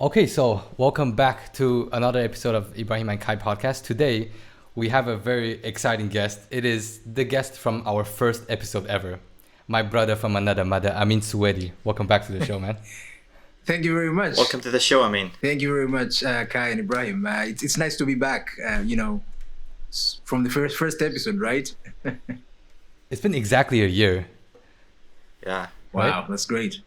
Okay, so welcome back to another episode of Ibrahim and Kai podcast. Today, we have a very exciting guest. It is the guest from our first episode ever, my brother from another mother, Amin Suwedi. Welcome back to the show, man. Thank you very much. Welcome to the show, Amin. Thank you very much, Kai and Ibrahim. It's nice to be back, from the first episode, right? It's been exactly a year. Yeah. Wow, right? That's great.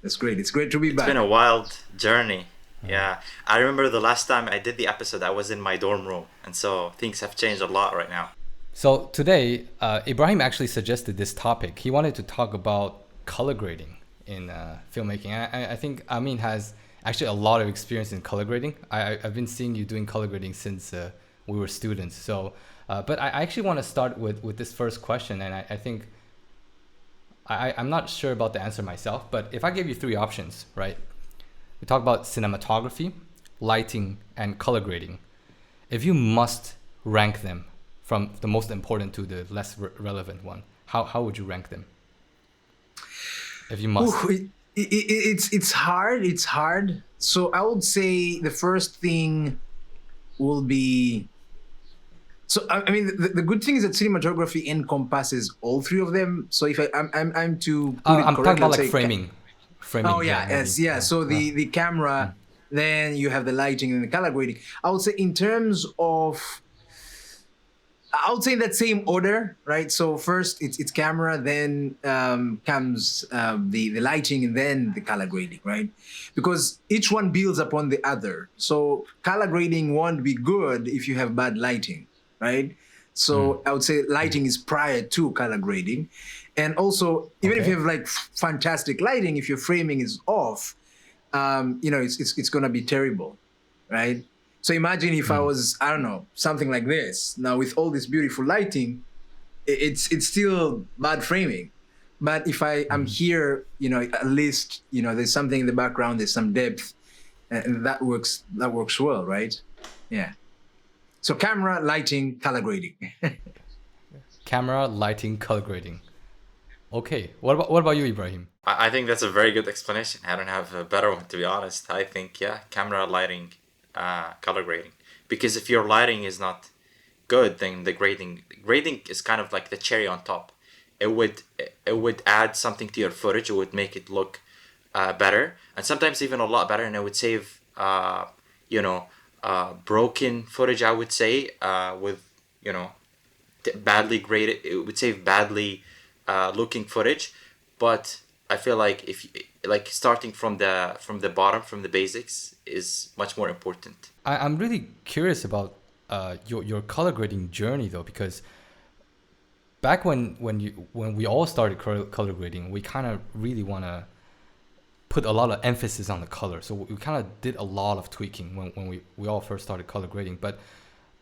That's great. It's great to be back. It's been a wild journey. Yeah. I remember the last time I did the episode, I was in my dorm room. And so things have changed a lot right now. So today, Ibrahim actually suggested this topic. He wanted to talk about color grading in filmmaking. I think Amin has actually a lot of experience in color grading. I've been seeing you doing color grading since we were students. So, but I actually want to start with this first question. And I think I'm not sure about the answer myself, but if I gave you three options, right? We talk about cinematography, lighting, and color grading. If you must rank them from the most important to the less relevant one, how would you rank them? If you must. Ooh, it's hard. It's hard. So I would say the first thing will be. So I mean, the good thing is that cinematography encompasses all three of them. So if I'm to put it I'm correctly, talking about I'd like say framing. Oh yeah, yes, yeah. So the camera, then you have the lighting and the color grading. I would say in terms of, I would say in that same order, right? So first it's camera, then comes the lighting, and then the color grading, right? Because each one builds upon the other. So color grading won't be good if you have bad lighting, right? So I would say lighting is prior to color grading. And also, even if you have like fantastic lighting, if your framing is off, it's going to be terrible, right? So imagine if I was, I don't know, something like this. Now with all this beautiful lighting, it's still bad framing. But if I'm here, at least, there's something in the background, there's some depth, and that works well, right? Yeah. So camera, lighting, color grading. Camera, lighting, color grading. Okay. What about you, Ibrahim? I think that's a very good explanation. I don't have a better one, to be honest. I think, camera, lighting, color grading. Because if your lighting is not good, then the grading is kind of like the cherry on top. It would add something to your footage. It would make it look better, and sometimes even a lot better. And it would save, broken footage, I would say, with, badly graded. It would save badly looking footage. But I feel like if starting from the bottom, from the basics, is much more important. I'm really curious about your color grading journey though, because back when we all started color grading, we kind of really want to put a lot of emphasis on the color. So we kind of did a lot of tweaking when we all first started color grading. But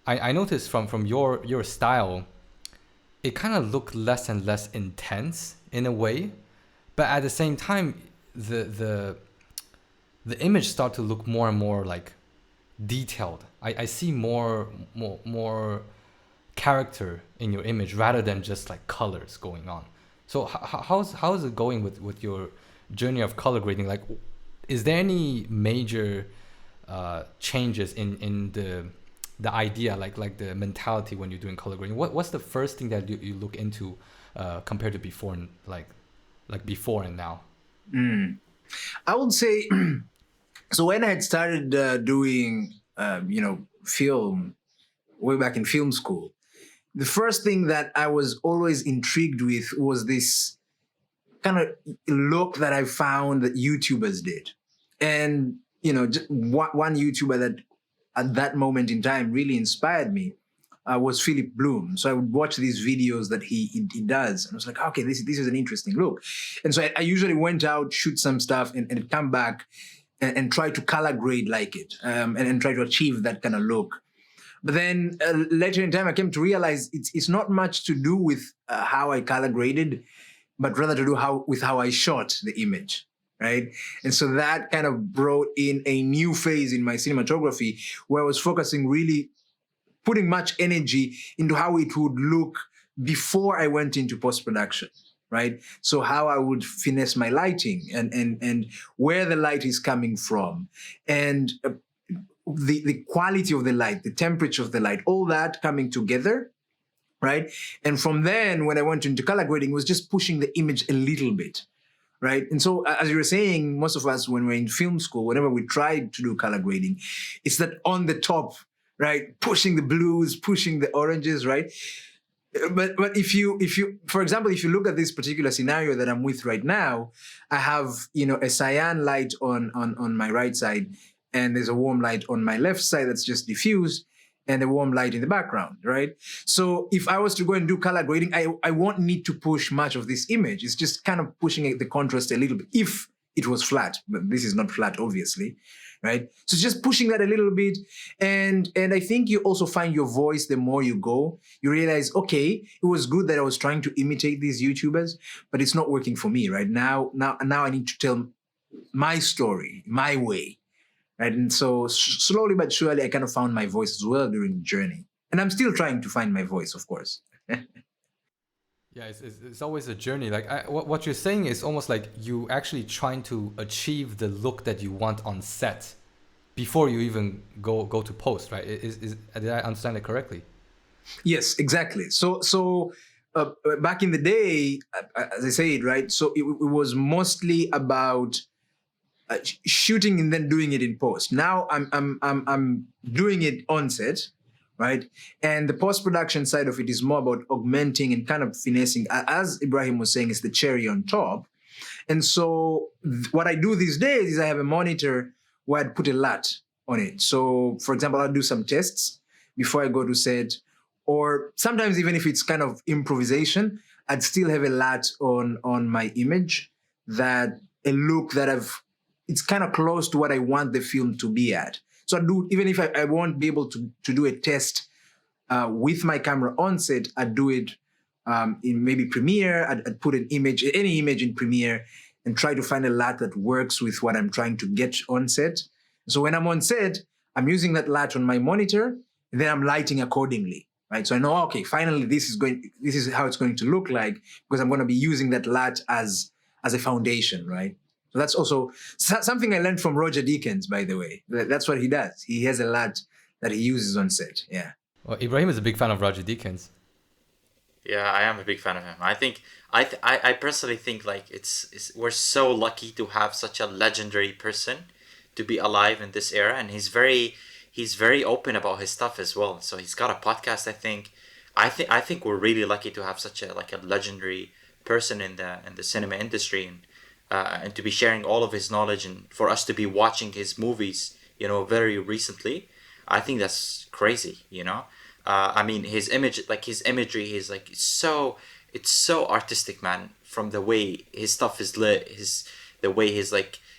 I noticed from your style, it kind of looked less and less intense in a way. But at the same time, the image start to look more and more like detailed. I see more character in your image rather than just like colors going on. So how is it going with your journey of color grading? Like, is there any major changes in the idea, like the mentality when you're doing color grading? What's the first thing that you look into compared to before and like before and now? I would say, so when I had started doing, film way back in film school, the first thing that I was always intrigued with was this kind of look that I found that YouTubers did. And, just one YouTuber that at that moment in time really inspired me was Philip Bloom. So I would watch these videos that he does. And I was like, okay, this is an interesting look. And so I usually went out, shoot some stuff, and come back and try to color grade like it, and try to achieve that kind of look. But then later in time, I came to realize it's not much to do with how I color graded, but rather to do with how I shot the image, right? And so that kind of brought in a new phase in my cinematography where I was focusing really, putting much energy into how it would look before I went into post-production, right? So how I would finesse my lighting and where the light is coming from, and the quality of the light, the temperature of the light, all that coming together, right? And from then, when I went into color grading, it was just pushing the image a little bit, right? And so, as you were saying, most of us, when we're in film school, whenever we tried to do color grading, it's that on the top, right? Pushing the blues, pushing the oranges, right? But if you for example, if you look at this particular scenario that I'm with right now, I have a cyan light on my right side, and there's a warm light on my left side that's just diffused, and a warm light in the background, right? So if I was to go and do color grading, I won't need to push much of this image. It's just kind of pushing the contrast a little bit if it was flat, but this is not flat, obviously, right? So just pushing that a little bit. And I think you also find your voice the more you go. You realize, okay, it was good that I was trying to imitate these YouTubers, but it's not working for me, right? Now I need to tell my story, my way. Right? And so slowly but surely, I kind of found my voice as well during the journey. And I'm still trying to find my voice, of course. Yeah, it's always a journey. Like what you're saying is almost like you actually trying to achieve the look that you want on set before you even go to post, right? Did I understand it correctly? Yes, exactly. So back in the day, as I said, right? So it was mostly about shooting and then doing it in post. Now I'm doing it on set, right? And the post-production side of it is more about augmenting and kind of finessing. As Ibrahim was saying, it's the cherry on top. And so what I do these days is I have a monitor where I'd put a LUT on it. So for example, I'll do some tests before I go to set, or sometimes even if it's kind of improvisation, I'd still have a LUT on my image, that a look that it's kind of close to what I want the film to be at. So I do, even if I won't be able to do a test with my camera on set, I'd do it in maybe Premiere. I'd put any image in Premiere, and try to find a LUT that works with what I'm trying to get on set. So when I'm on set, I'm using that LUT on my monitor, and then I'm lighting accordingly, right? So I know, okay, finally this is how it's going to look like, because I'm going to be using that LUT as a foundation, right? So that's also something I learned from Roger Deakins, by the way. That's what he does. He has a LUT that he uses on set. Yeah. Well, Ibrahim is a big fan of Roger Deakins. Yeah, I am a big fan of him. I think I personally think like it's we're so lucky to have such a legendary person to be alive in this era, and he's very open about his stuff as well. So he's got a podcast. I think we're really lucky to have such a legendary person in the cinema industry, and to be sharing all of his knowledge, and for us to be watching his movies, very recently. I think that's crazy, I mean, his imagery is like it's so artistic, man. From the way his stuff is lit, the way his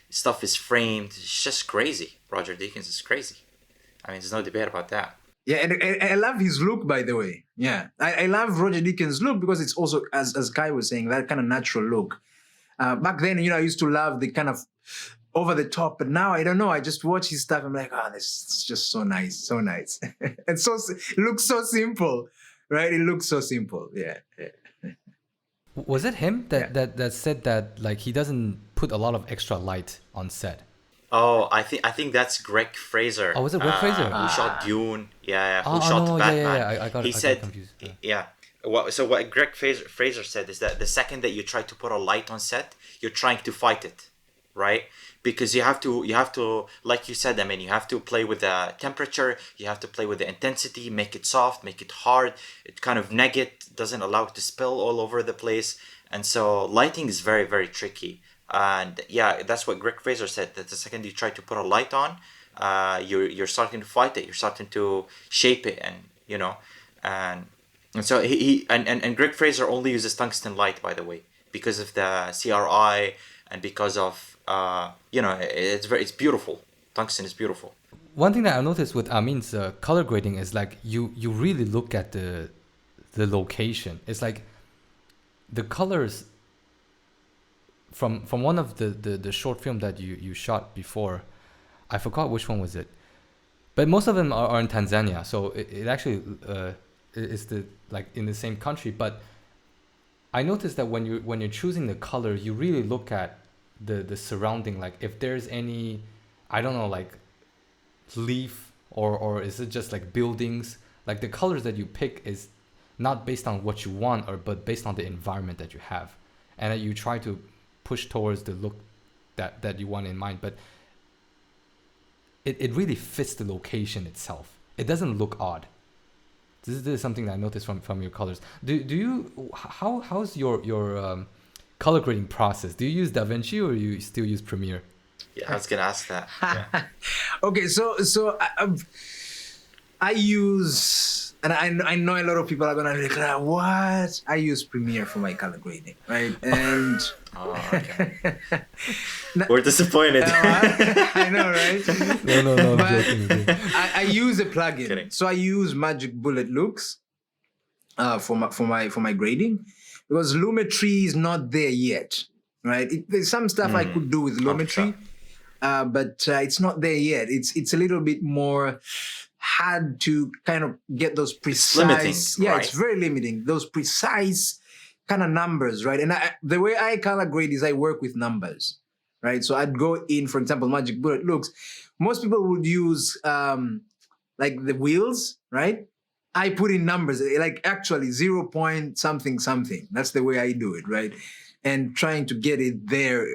stuff is framed, it's just crazy. Roger Deakins is crazy. I mean, there's no debate about that. Yeah, and I love his look, by the way. Yeah, I love Roger Deakins' look because it's also, as Kai was saying, that kind of natural look. Back then, I used to love the kind of over the top, but now I don't know. I just watch his stuff. I'm like, this is just so nice, so nice. And it looks so simple, right? It looks so simple. Yeah. Was it him that said that he doesn't put a lot of extra light on set? Oh, I think that's Greg Fraser. Oh, was it Greg Fraser? Who shot Dune? Yeah. Who shot Batman? Yeah. I got confused. Yeah. So what Greg Fraser said is that the second that you try to put a light on set, you're trying to fight it, right? Because you have to, like you said, you have to play with the temperature, you have to play with the intensity, make it soft, make it hard, it kind of neg it, doesn't allow it to spill all over the place. And so lighting is very, very tricky. And yeah, that's what Greg Fraser said, that the second you try to put a light on, you're starting to fight it, you're starting to shape it, and so he Greg Fraser only uses tungsten light, by the way, because of the CRI and because of it's beautiful. Tungsten is beautiful. One thing that I noticed with Amin's color grading is you really look at the location. It's like the colors from one of the short film that you shot before. I forgot which one was it, but most of them are in Tanzania. So it actually is in the same country, but I noticed that when you're choosing the color, you really look at the surrounding, like if there's any, I don't know, like leaf or is it just like buildings? Like the colors that you pick is not based on what you want, but based on the environment that you have, and that you try to push towards the look that you want in mind. But it really fits the location itself. It doesn't look odd. This is something that I noticed from your colors. Do you how's your color grading process? Do you use DaVinci or you still use Premiere? Yeah, I was gonna ask that. Yeah. Okay, so I use, and I know a lot of people are gonna be like, what? I use Premiere for my color grading, right? And oh, okay. We're disappointed. I know, right? No, But I'm joking. I use a plugin. Kidding. So I use Magic Bullet Looks for my grading, because Lumetri is not there yet, right? There's some stuff I could do with Lumetri, but it's not there yet. It's a little bit more hard to kind of get those precise. Limiting, yeah, right? It's very limiting. Those precise kind of numbers, right? And the way I color grade is I work with numbers, right? So I'd go in, for example, Magic Bullet Looks. Most people would use like the wheels, right? I put in numbers, like actually 0 point something something. That's the way I do it, right? And trying to get it there,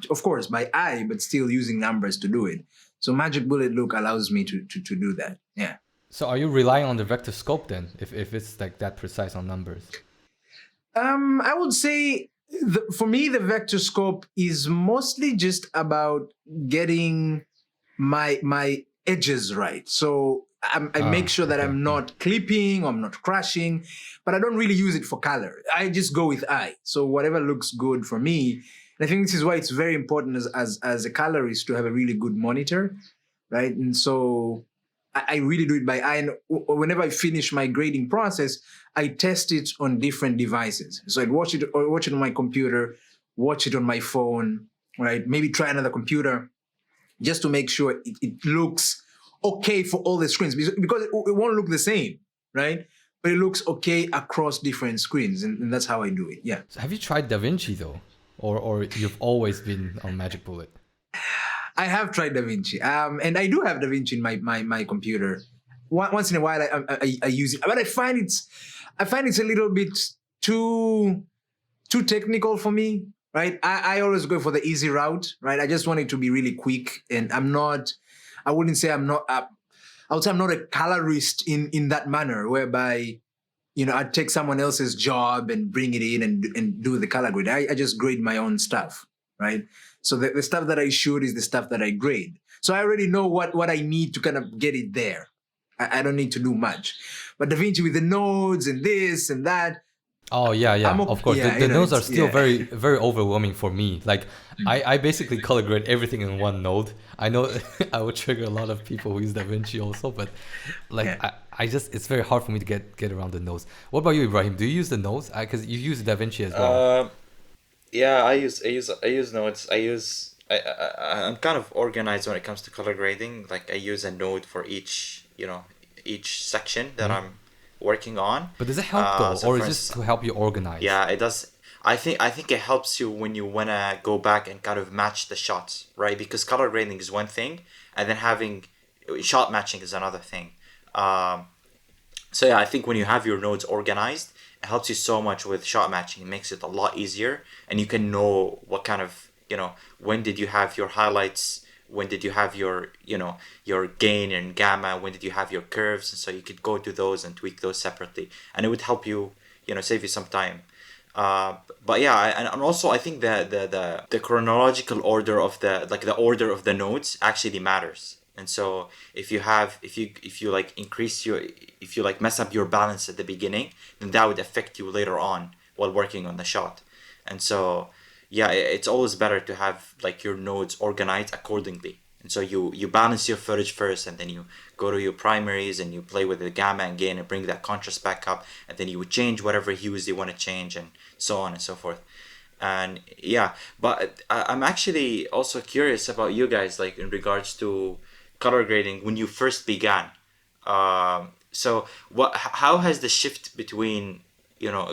of course, by eye, but still using numbers to do it. So Magic Bullet Look allows me to do that. Yeah. So are you relying on the vector scope then, if it's like that precise on numbers? I would say for me, the vector scope is mostly just about getting my edges right. So I make sure that I'm not clipping, or I'm not crashing, but I don't really use it for color. I just go with eye. So whatever looks good for me. And I think this is why it's very important as a colorist to have a really good monitor, right? And so I really do it by eye. And whenever I finish my grading process, I test it on different devices. So I'd watch it on my computer, watch it on my phone, right? Maybe try another computer just to make sure it looks okay for all the screens, because it won't look the same, right? But it looks okay across different screens, and that's how I do it. Yeah. So have you tried DaVinci though, or you've always been on Magic Bullet? I have tried DaVinci, and I do have DaVinci in my computer. Once in a while, I use it, but I find it's a little bit too technical for me, right? I always go for the easy route, right? I just want it to be really quick, and I wouldn't say I'm not. I would say I'm not a colorist in that manner, whereby I'd take someone else's job and bring it in and do the color grade. I just grade my own stuff, right? So the stuff that I shoot is the stuff that I grade. So I already know what I need to kind of get it there. I don't need to do much. But DaVinci with the nodes and this and that. Oh yeah, of course. Yeah, the nodes are still very, very overwhelming for me. Like I basically color grade everything in one node. I know I would trigger a lot of people who use DaVinci also, but like I just, it's very hard for me to get around the nodes. What about you, Ibrahim? Do you use the nodes? Because you use DaVinci as well. Yeah, I use nodes. I'm kind of organized when it comes to color grading. Like I use a node for each section that I'm working on. But does it help though, so or is this to help you organize? Yeah, it does. I think it helps you when you wanna go back and kind of match the shots, right? Because color grading is one thing, and then having shot matching is another thing. So yeah, I think when you have your nodes organized, it helps you so much with shot matching. It makes it a lot easier, and you can know what kind of, when did you have your highlights, when did you have your gain and gamma, when did you have your curves, and so you could go to those and tweak those separately, and it would help you, save you some time. But yeah, and also I think the chronological order of the order of the nodes actually matters. And so if you mess up your balance at the beginning, then that would affect you later on while working on the shot. And so yeah, it's always better to have like your nodes organized accordingly. And so you balance your footage first, and then you go to your primaries and you play with the gamma and gain and bring that contrast back up, and then you would change whatever hues you want to change, and so on and so forth. And yeah, but I'm actually also curious about you guys, like in regards to color grading when you first began. So how has the shift between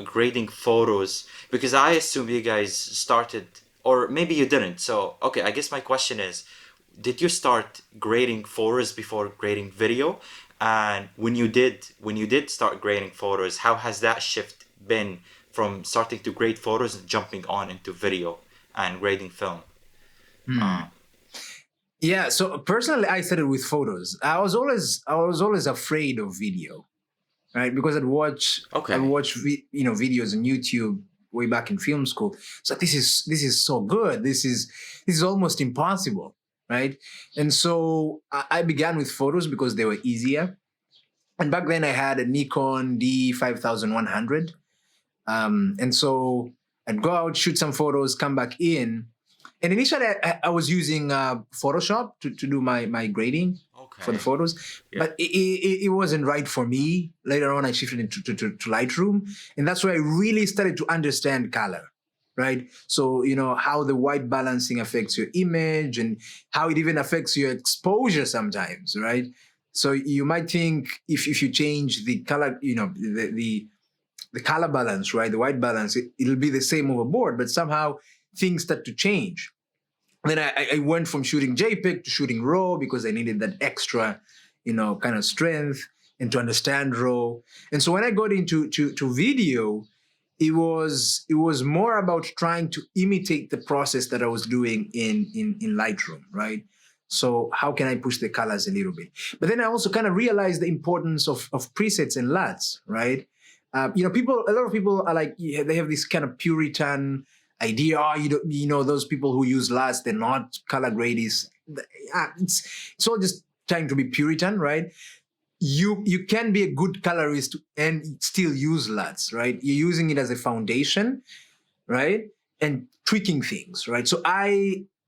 grading photos? Because I assume you guys started, or maybe you didn't. So, okay, I guess my question is, did you start grading photos before grading video? And when you did start grading photos, how has that shift been from starting to grade photos and jumping on into video and grading film? Yeah, so personally, I started with photos. I was always afraid of video, right? Because I'd watch videos on YouTube way back in film school. So this is so good. This is almost impossible, right? And so I began with photos because they were easier. And back then I had a Nikon D5100, and so I'd go out, shoot some photos, come back in. And initially, I was using Photoshop to do my grading for the photos, but it wasn't right for me. Later on, I shifted into to Lightroom, and that's where I really started to understand color, right? So, how the white balancing affects your image and how it even affects your exposure sometimes, right? So you might think if you change the color, the color balance, right, the white balance, it'll be the same overboard, but somehow things start to change. Then I went from shooting JPEG to shooting RAW because I needed that extra, kind of strength and to understand RAW. And so when I got into video, it was more about trying to imitate the process that I was doing in Lightroom, right? So how can I push the colors a little bit? But then I also kind of realized the importance of presets and LUTs, right? A lot of people are like, they have this kind of Puritan idea, those people who use LUTs, they're not color gradies. It's all just trying to be Puritan, right? You can be a good colorist and still use LUTs, right? You're using it as a foundation, right? And tweaking things, right? So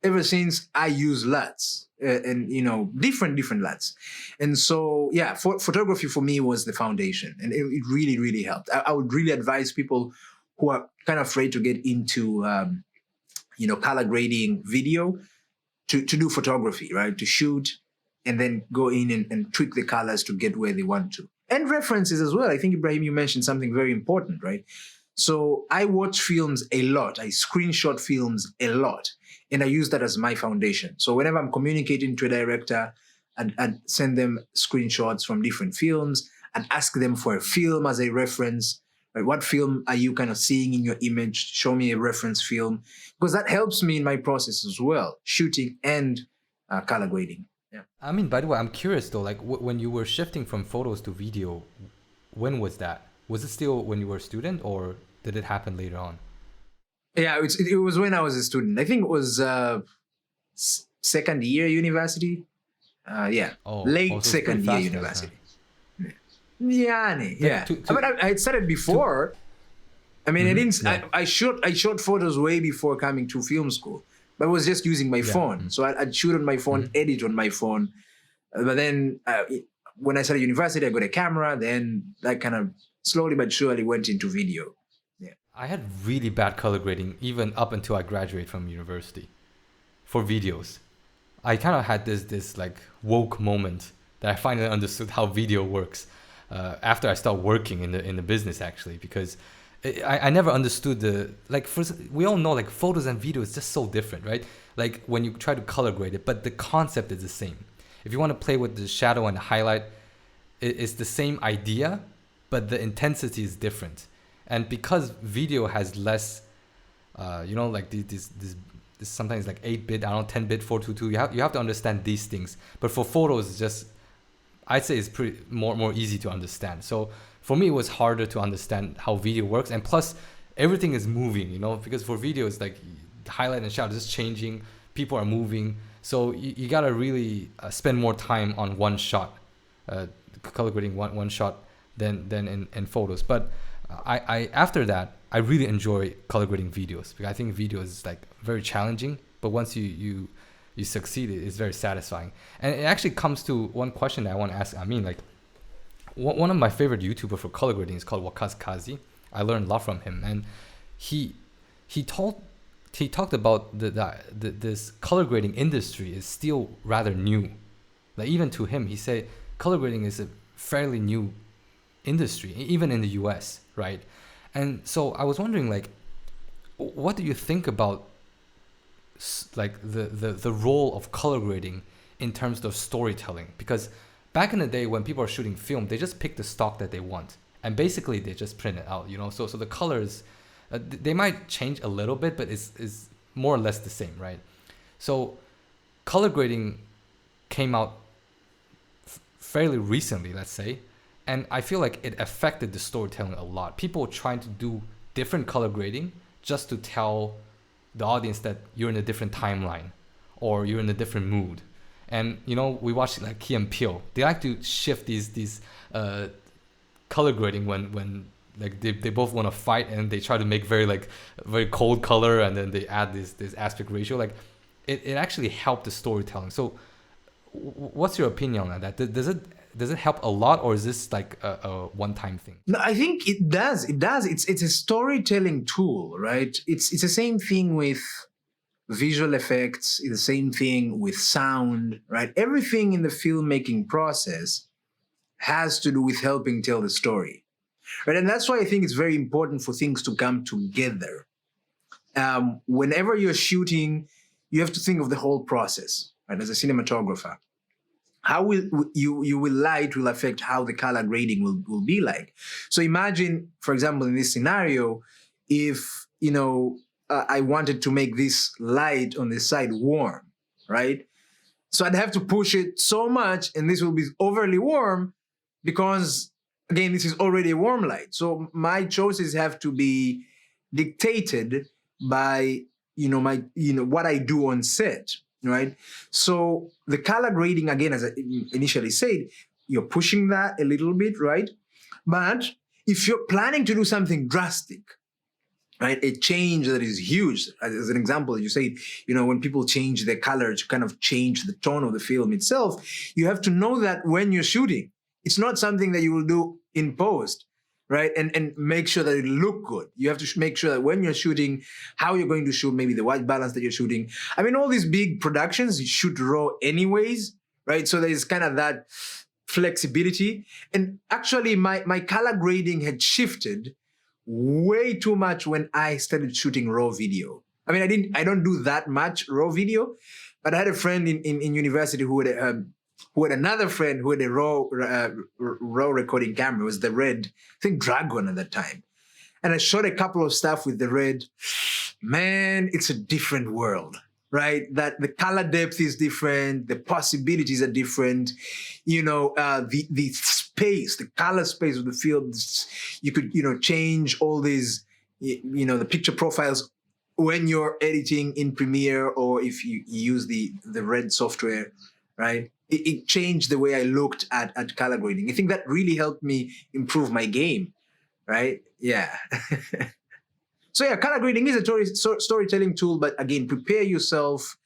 ever since I use LUTs and different LUTs. And so, photography for me was the foundation, and it really, really helped. I would really advise people who are kind of afraid to get into, color grading video to do photography, right? To shoot and then go in and tweak the colors to get where they want to. And references as well. I think, Ibrahim, you mentioned something very important, right? So I watch films a lot. I screenshot films a lot. And I use that as my foundation. So whenever I'm communicating to a director, I'd send them screenshots from different films and ask them for a film as a reference. Right? What film are you kind of seeing in your image? Show me a reference film. Because that helps me in my process as well, shooting and color grading. Yeah. I mean, by the way, I'm curious though, like when you were shifting from photos to video, when was that? Was it still when you were a student, or did it happen later on? Yeah, it was when I was a student. I think it was second year university. Late second year university. Huh? Yeah. I had started before. I mean, I didn't. Yeah. I shot photos way before coming to film school, but I was just using my phone. So I'd shoot on my phone, edit on my phone. But then when I started university, I got a camera. Then that kind of slowly but surely went into video. Yeah. I had really bad color grading even up until I graduated from university for videos. I kind of had this like woke moment that I finally understood how video works after I started working in the business, actually, because I never understood we all know like photos and video is just so different, right? Like when you try to color grade it, but the concept is the same. If you want to play with the shadow and the highlight, it's the same idea, but the intensity is different. And because video has less, like this sometimes like 8-bit, 10-bit, 422, you have to understand these things. But for photos, it's just, I'd say it's pretty more easy to understand. So for me, it was harder to understand how video works. And plus, everything is moving, because for video, it's like highlight and shadow is changing, people are moving. So you got to really spend more time on one shot, color grading one shot than in photos. But I after that, I really enjoy color grading videos, because I think video is like very challenging, but once you succeed, it's very satisfying. And it actually comes to one question that I want to ask Amin. Like, one of my favorite YouTubers for color grading is called Wakaz Kazi. I learned a lot from him, and he talked about this color grading industry is still rather new. Like, even to him, he said color grading is a fairly new industry, even in the US, right? And so I was wondering, like, what do you think about like the role of color grading in terms of storytelling? Because back in the day when people are shooting film, they just pick the stock that they want, and basically they just print it out, you know. So the colors, they might change a little bit, but it's more or less the same, right? So color grading came out fairly recently, let's say, and I feel like it affected the storytelling a lot. People trying to do different color grading just to tell the audience that you're in a different timeline or you're in a different mood. And you know, we watch like Key and Peele. They like to shift these color grading when like they both want to fight, and they try to make very cold color, and then they add this aspect ratio. Like it actually helped the storytelling. So what's your opinion on that? Does it help a lot, or is this like a one-time thing? No, I think it does. It does. It's a storytelling tool, right? It's the same thing with visual effects. It's the same thing with sound, right? Everything in the filmmaking process has to do with helping tell the story, right? And that's why I think it's very important for things to come together. Whenever you're shooting, you have to think of the whole process, right? As a cinematographer, how will light will affect how the color grading will be like. So imagine, for example, in this scenario, if I wanted to make this light on this side warm, right? So I'd have to push it so much, and this will be overly warm because, again, this is already a warm light. So my choices have to be dictated by what I do on set, right? So the color grading, again, as I initially said, you're pushing that a little bit, right? But if you're planning to do something drastic, right, a change that is huge, as an example, you say, when people change their color to kind of change the tone of the film itself, you have to know that when you're shooting, it's not something that you will do in post, right? And make sure that it look good. You have to make sure that when you're shooting, how you're going to shoot, maybe the white balance that you're shooting. I mean, all these big productions, you shoot raw anyways, right? So there's kind of that flexibility. And actually, my color grading had shifted way too much when I started shooting raw video. I mean, I don't do that much raw video, but I had a friend in university who had another friend who had a raw recording camera. It was the Red, I think, Dragon at that time. And I shot a couple of stuff with the Red. Man, it's a different world, right? That the color depth is different. The possibilities are different. The space, the color space of the film, you could, change all these, the picture profiles when you're editing in Premiere, or if you use the Red software, right? It changed the way I looked at color grading. I think that really helped me improve my game, right? Yeah. So yeah, color grading is a storytelling tool, but again, prepare yourself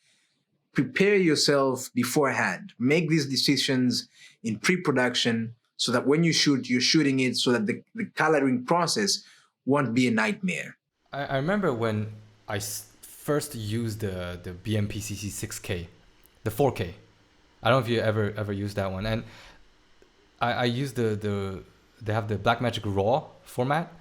beforehand. Make these decisions in pre-production so that when you shoot, you're shooting it so that the coloring process won't be a nightmare. I remember when I first used the BMPCC 6K, the 4K. I don't know if you ever used that one. And I used they have the Blackmagic RAW format.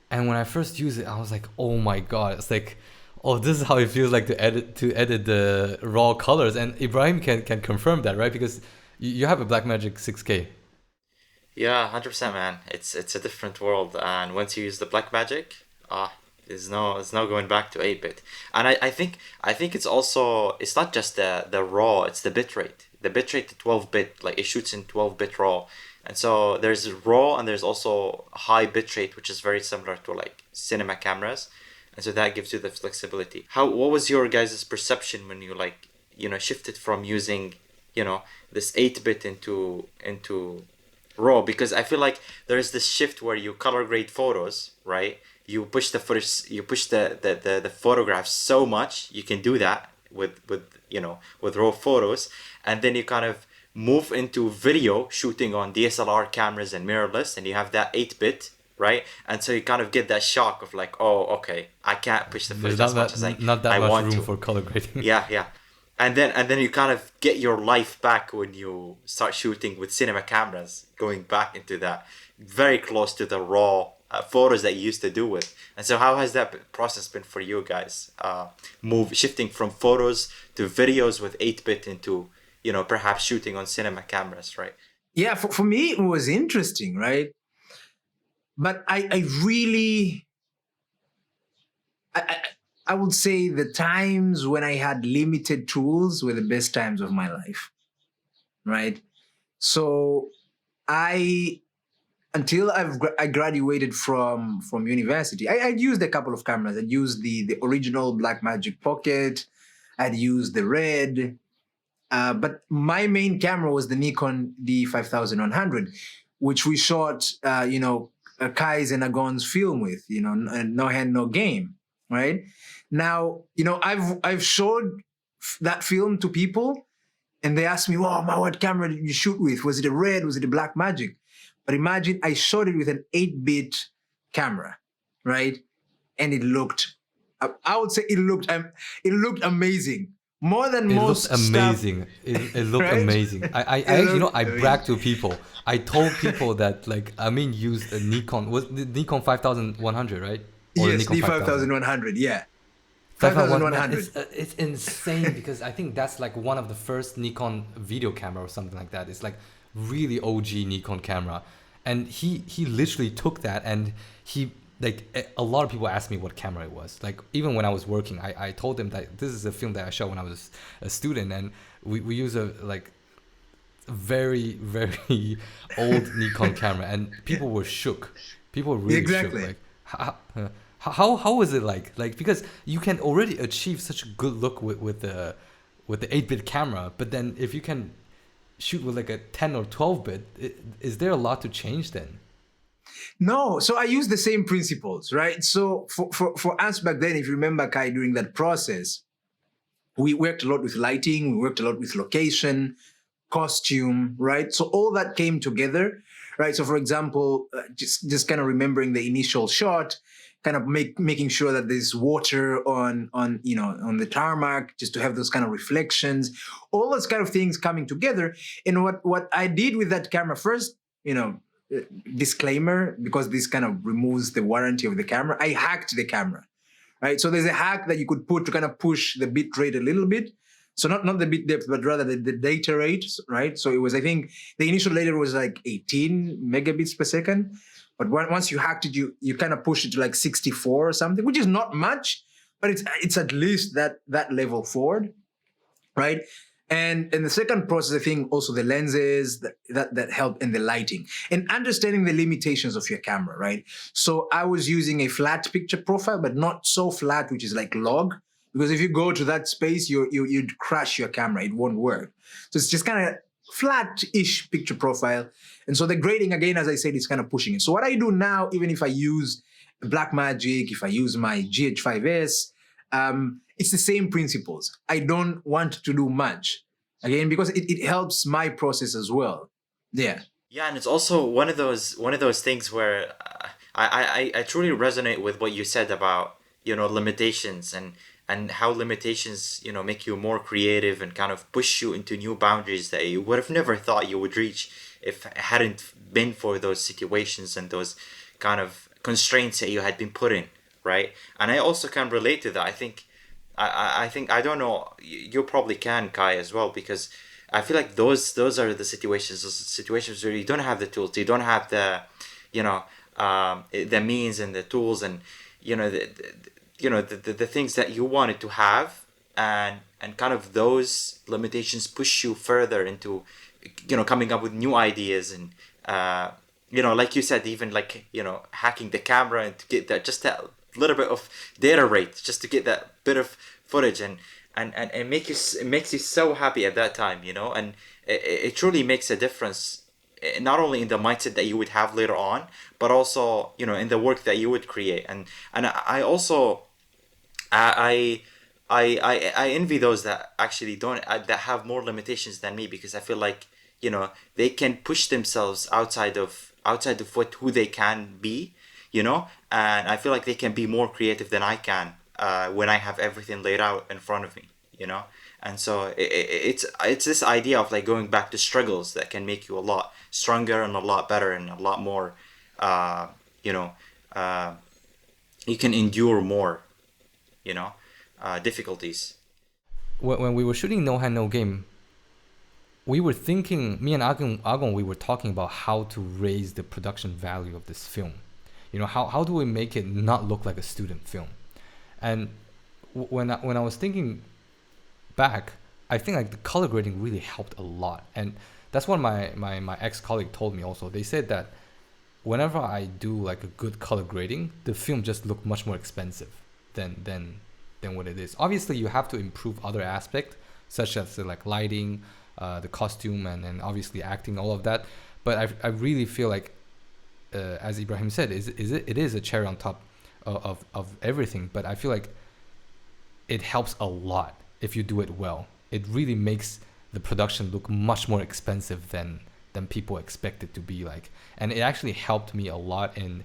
And when I first used it, I was like, oh my God, it's like, oh, this is how it feels like to edit the raw colors. And Ibrahim can confirm that, right? Because you have a Blackmagic 6K. Yeah, 100%, man. It's a different world. And once you use the Blackmagic, there's no going back to 8-bit. And I think it's also, it's not just the raw, it's the bitrate. The bitrate to 12-bit, like it shoots in 12-bit raw. And so there's raw and there's also high bitrate, which is very similar to like cinema cameras. And so that gives you the flexibility. What was your guys' perception when you shifted from using, this 8-bit into raw? Because I feel like there's this shift where you color grade photos, right? You push the footage, you push the photographs so much, you can do that with raw photos, and then you kind of move into video shooting on DSLR cameras and mirrorless, and you have that 8-bit, right? And so you kind of get that shock of like, oh, okay, I can't push the footage as much as I not that I much want room to. for color grading. Yeah. And then you kind of get your life back when you start shooting with cinema cameras, going back into that very close to the raw photos that you used to do with. And so how has that process been for you guys? Shifting from photos to videos with 8-bit into, perhaps shooting on cinema cameras, right? Yeah, for me, it was interesting, right? But I really, I would say the times when I had limited tools were the best times of my life, right? So until I graduated from university, I'd used a couple of cameras. I'd used the original Blackmagic Pocket. I'd used the Red. But my main camera was the Nikon D5100, which we shot, Kai's and Agon's film with, No Hand, No Game, right? Now, I've showed that film to people, and they asked me, "Wow, what camera did you shoot with? Was it a Red? Was it a Blackmagic?" But imagine I shot it with an 8-bit camera, right? And it looked, I would say it looked amazing. More than most looked amazing. Stuff. It looked Right? amazing. I brag to people. I told people that Amin used a Nikon, was the Nikon 5100, right? Or Yes, Nikon D5100, yeah. 5100. It's insane because I think that's like one of the first Nikon video camera or something like that. It's like really OG Nikon camera. And he literally took that, and he, like, a lot of people asked me what camera it was. Like, even when I was working, I told them that this is a film that I shot when I was a student, and we use a very, very old Nikon camera, and people were shook. People were really shook. Like, how was it like? Like, because you can already achieve such a good look with the 8-bit camera, but then if you can shoot with like a 10 or 12-bit, is there a lot to change then? No, so I use the same principles, right? So for us back then, if you remember, Kai, during that process, we worked a lot with lighting, we worked a lot with location, costume, right? So all that came together, right? So for example, just kind of remembering the initial shot, kind of making sure that there's water on the tarmac, just to have those kind of reflections, all those kind of things coming together. And what I did with that camera first, disclaimer, because this kind of removes the warranty of the camera, I hacked the camera, right? So there's a hack that you could put to kind of push the bit rate a little bit. So not the bit depth, but rather the data rate, right? So it was, I think the initial data was like 18 megabits per second. But once you hacked it, you kind of push it to like 64 or something, which is not much, but it's at least that level forward, right? And the second process, I think also the lenses that help, and the lighting, and understanding the limitations of your camera, right? So I was using a flat picture profile, but not so flat, which is like log, because if you go to that space, you'd crash your camera. It won't work. So it's just kind of flat-ish picture profile. And so the grading, again, as I said, is kind of pushing it. So what I do now, even if I use Blackmagic, if I use my GH5S, it's the same principles. I don't want to do much, again, because it helps my process as well. Yeah. Yeah, and it's also one of those things where I truly resonate with what you said about limitations and how limitations make you more creative and kind of push you into new boundaries that you would have never thought you would reach if it hadn't been for those situations and those kind of constraints that you had been put in, right? And I also can relate to that. I think I don't know, you probably can, Kai, as well, because I feel like those are the situations where you don't have the tools, you don't have the the means and the tools and the things that you wanted to have, and kind of those limitations push you further into coming up with new ideas and like you said, even like hacking the camera and to get that little bit of data rate just to get that bit of footage and it makes you so happy at that time, and it truly makes a difference, not only in the mindset that you would have later on, but also in the work that you would create. And I also I envy those that actually don't that have more limitations than me, because I feel like they can push themselves outside of who they can be, and I feel like they can be more creative than I can when I have everything laid out in front of me, and so it's this idea of like going back to struggles that can make you a lot stronger and a lot better and a lot more you can endure more, you know, difficulties. When we were shooting No Hand No Game, we were thinking, me and Agon, we were talking about how to raise the production value of this film. You know, how do we make it not look like a student film? And when I was thinking back, I think like the color grading really helped a lot. And that's what my ex-colleague told me also. They said that whenever I do like a good color grading, the film just looked much more expensive than what it is. Obviously, you have to improve other aspects, such as like lighting, the costume, and obviously acting, all of that. But I really feel like, as Ibrahim said, it is a cherry on top of everything. But I feel like it helps a lot if you do it well. It really makes the production look much more expensive than people expect it to be like. And it actually helped me a lot in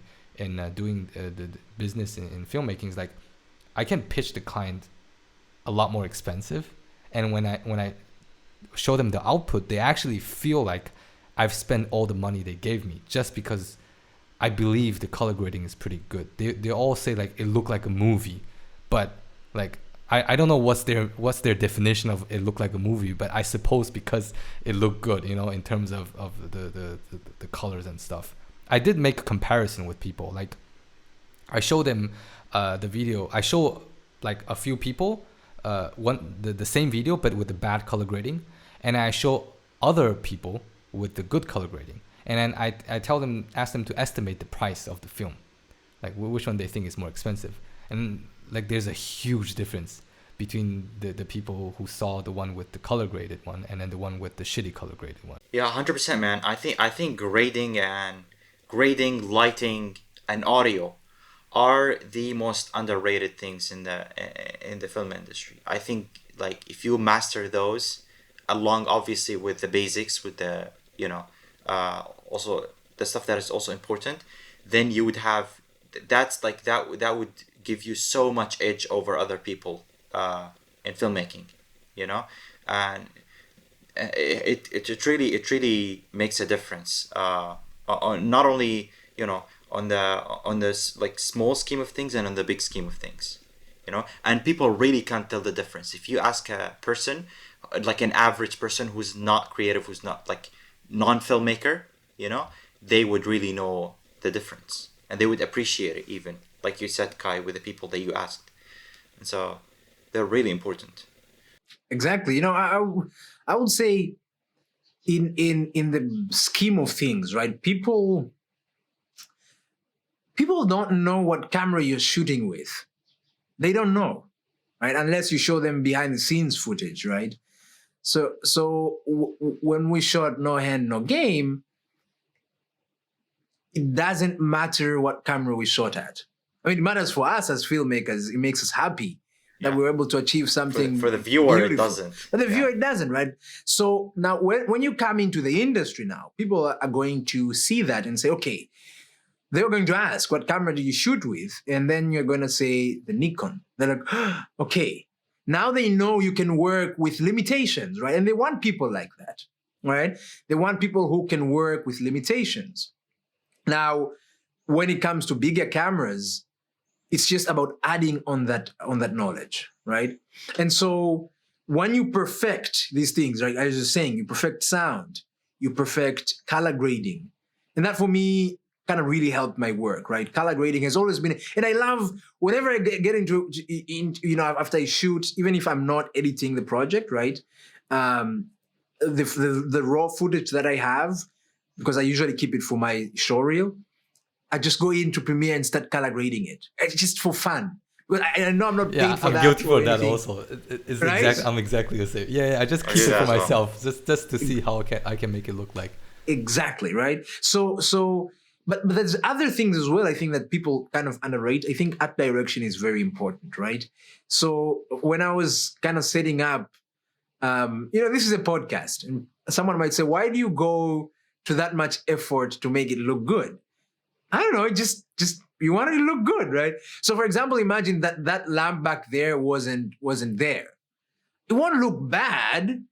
doing the business in filmmaking. It's like I can pitch the client a lot more expensive, and when I show them the output, they actually feel like I've spent all the money they gave me just because I believe the color grading is pretty good. They all say like it looked like a movie, but like I don't know what's their definition of it looked like a movie, but I suppose because it looked good, you know, in terms of the colors and stuff. I did make a comparison with people. Like I show them the video. I show like a few people the same video but with the bad color grading, and I show other people with the good color grading, and then I ask them to estimate the price of the film, like which one they think is more expensive. And like there's a huge difference between the people who saw the one with the color graded one and then the one with the shitty color graded one. Yeah, 100%, man. I think grading, lighting, and audio are the most underrated things in the film industry. I think like if you master those, along obviously with the basics, with the also the stuff that is also important, then you would have that would give you so much edge over other people in filmmaking, you know, and it really makes a difference on not only, you know, on this like small scheme of things and on the big scheme of things, you know. And people really can't tell the difference if you ask a person, like an average person who's not creative, who's not like non-filmmaker, you know, they would really know the difference and they would appreciate it, even like you said, Kai, with the people that you asked. And so they're really important. Exactly. You know, I would say in the scheme of things, right? People don't know what camera you're shooting with. They don't know, right? Unless you show them behind the scenes footage, right? So when we shot No Hand No Game, it doesn't matter what camera we shot at. I mean, it matters for us as filmmakers. It makes us happy that we're able to achieve something. For the viewer, beautiful. It doesn't. For the viewer, it doesn't, right? So now when you come into the industry now, people are going to see that and say, okay, they're going to ask, what camera do you shoot with? And then you're going to say the Nikon. They're like, okay, now they know you can work with limitations, right? And they want people like that, right? They want people who can work with limitations. Now, when it comes to bigger cameras, it's just about adding on that knowledge, right? And so when you perfect these things, right, as you're saying, you perfect sound, you perfect color grading. And that for me kind of really helped my work, right? Color grading has always been, and I love whenever I get into you know, after I shoot, even if I'm not editing the project, right? The raw footage that I have, because I usually keep it for my showreel, I just go into Premiere and start color grading it. It's just for fun. But I know I'm not paid for that. I'm guilty for that also. It's right? I'm exactly the same. Yeah, I just keep it for myself, just to see how I can make it look like. Exactly, right? So but there's other things as well, I think, that people kind of underrate. I think art direction is very important, right? So when I was kind of setting up, you know, this is a podcast, and someone might say, why do you go to that much effort to make it look good? I don't know, just you want it to look good, right? So for example, imagine that lamp back there wasn't there. It won't look bad,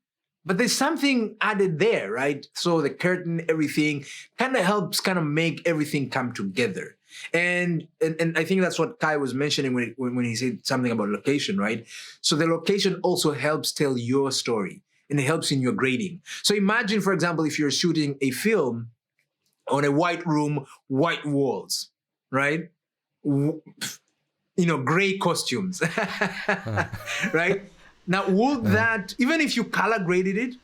but there's something added there, right? So the curtain, everything kind of helps kind of make everything come together. And I think that's what Kai was mentioning when he said something about location, right? So the location also helps tell your story, and it helps in your grading. So imagine, for example, if you're shooting a film on a white room, white walls, right? Gray costumes, right? Now, would that, even if you color graded it,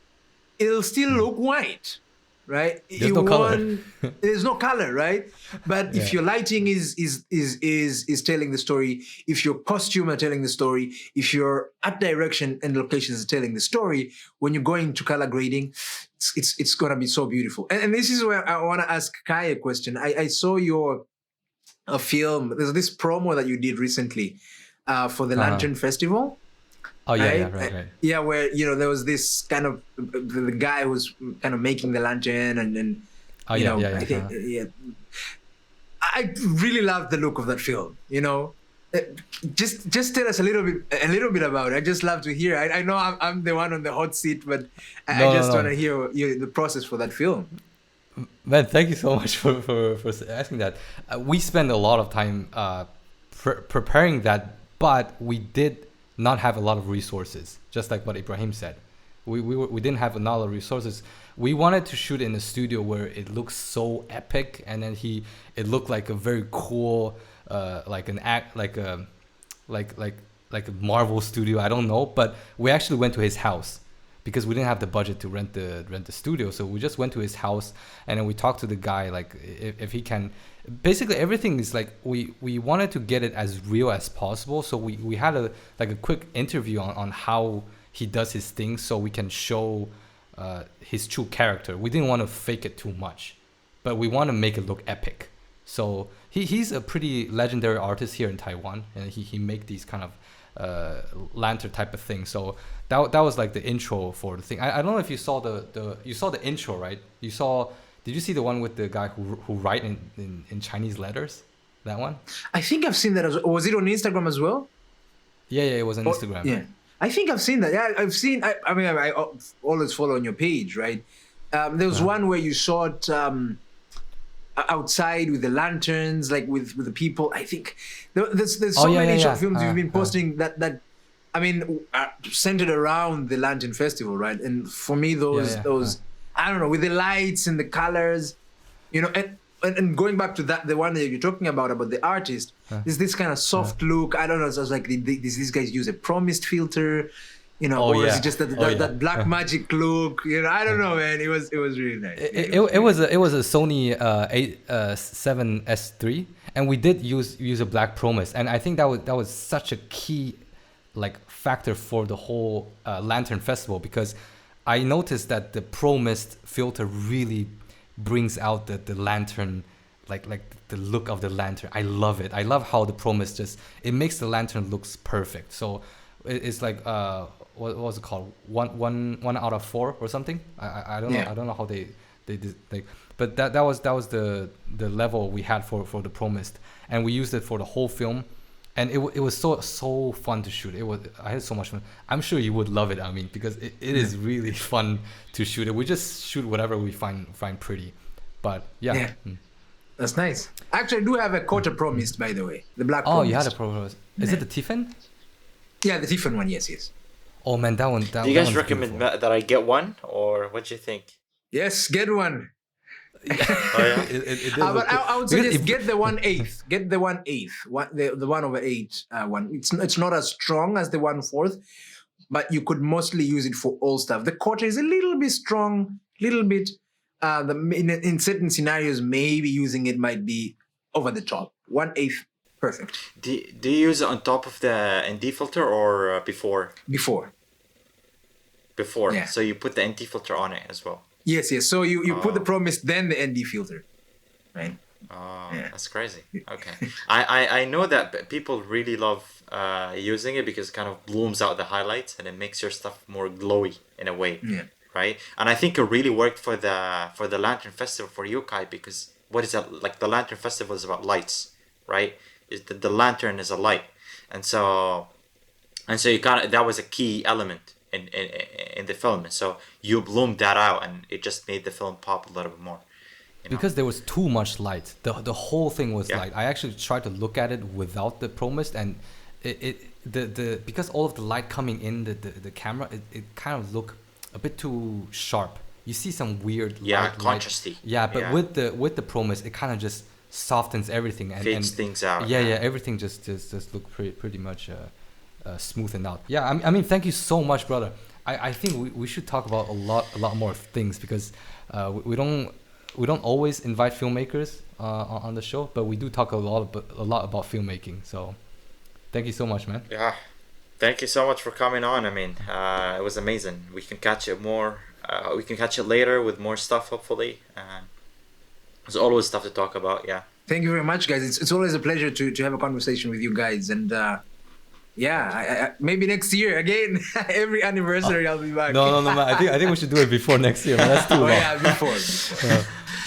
it'll still look white, right? There's no color. There's no color, right? But if your lighting is telling the story, if your costume are telling the story, if your art direction and locations are telling the story, when you're going to color grading, it's gonna be so beautiful. And this is where I want to ask Kai a question. I saw a film. There's this promo that you did recently for the Lantern Festival. Oh yeah, right. Yeah, where there was this kind of the guy who was kind of making the lantern, and I think I really loved the look of that film. Just tell us a little bit about it. I just love to hear. I know I'm the one on the hot seat, but I just want to hear the process for that film. Man, thank you so much for asking that. We spent a lot of time preparing that, but we did not have a lot of resources, just like what Ibrahim said. We didn't have a lot of resources. We wanted to shoot in a studio where it looks so epic, and then it looked like a very cool like a Marvel studio. I don't know, but we actually went to his house because we didn't have the budget to rent the studio. So we just went to his house, and then we talked to the guy, like if he can. Basically everything is like we wanted to get it as real as possible. So we had a quick interview on how he does his thing, so we can show his true character. We didn't want to fake it too much, but we want to make it look epic. So he's a pretty legendary artist here in Taiwan, and he make these kind of lantern type of thing. So that was like the intro for the thing. I don't know if you saw you saw the intro, right? Did you see the one with the guy who write in Chinese letters? That one? I think I've seen that as well. Was it on Instagram as well? Yeah, it was on Instagram. Yeah, I think I've seen that. Yeah, I've seen. I mean, I always follow on your page, right? There was one where you shot outside with the lanterns, like with the people. I think there's so many short films you've been posting that I mean, centered around the Lantern Festival, right? And for me, those. I don't know, with the lights and the colors, and going back to the one that you're talking about the artist, is this kind of soft look. I don't know, so it's like these guys use a promised filter, or is it just that black magic look? I don't know, man. It was really nice. It was a Sony 7S3, and we did use a black promise, and I think that was such a key factor for the whole Lantern Festival, because I noticed that the Pro Mist filter really brings out the lantern, like the look of the lantern. I love it. I love how the Pro Mist it makes the lantern looks perfect. So it's like what was it called? One out of 4 or something. I don't know. I don't know how they but that was the level we had for the Pro Mist, and we used it for the whole film. And it was so fun to shoot. I had so much fun. I'm sure you would love it, I mean, because it is really fun to shoot it. We just shoot whatever we find pretty. But yeah. That's nice. Actually, I do have a quarter promised, by the way. The black promised. Oh, you had a promised. Is it the Tiffin? Yeah, the Tiffin one, yes. Oh man, that one. Do you guys recommend that I get one, or what do you think? Yes, get one. Oh yeah. But I would suggest get the 1/8. Get the 1/8. The 1/8 one. It's not as strong as the 1/4, but you could mostly use it for all stuff. The quarter is a little bit strong, little bit. In certain scenarios, maybe using it might be over the top. 1/8, perfect. Do you use it on top of the ND filter or before? Before. Yeah. So you put the ND filter on it as well. Yes. So you put the promise, then the ND filter, right? Oh, yeah. That's crazy. Okay. I know that people really love using it because it kind of blooms out the highlights and it makes your stuff more glowy in a way. Yeah. Right? And I think it really worked for the Lantern Festival for you, Kai, because what is that? Like the Lantern Festival is about lights, right? The lantern is a light. And so you that was a key element in the film, and so you bloomed that out, and it just made the film pop a little bit more. Because there was too much light. The whole thing was Yeah. light. I actually tried to look at it without the Pro Mist, and the because all of the light coming in the camera, it kind of looked a bit too sharp. You see some weird light. Contrasty. Yeah, but with the Pro Mist, it kind of just softens everything and fades things out. Yeah, everything just look pretty much smoothened out. Yeah, I mean, thank you so much, brother. I think we should talk about a lot more things, because we don't always invite filmmakers on the show, but we do talk a lot about filmmaking. So thank you so much, man. Yeah, thank you so much for coming on. I mean, it was amazing. We can catch it more. We can catch it later with more stuff, hopefully. There's always stuff to talk about. Yeah. Thank you very much, guys. It's always a pleasure to have a conversation with you guys. And I maybe next year again. Every anniversary I'll be back. No, man. I think we should do it before next year, man. That's too long. Yeah, before.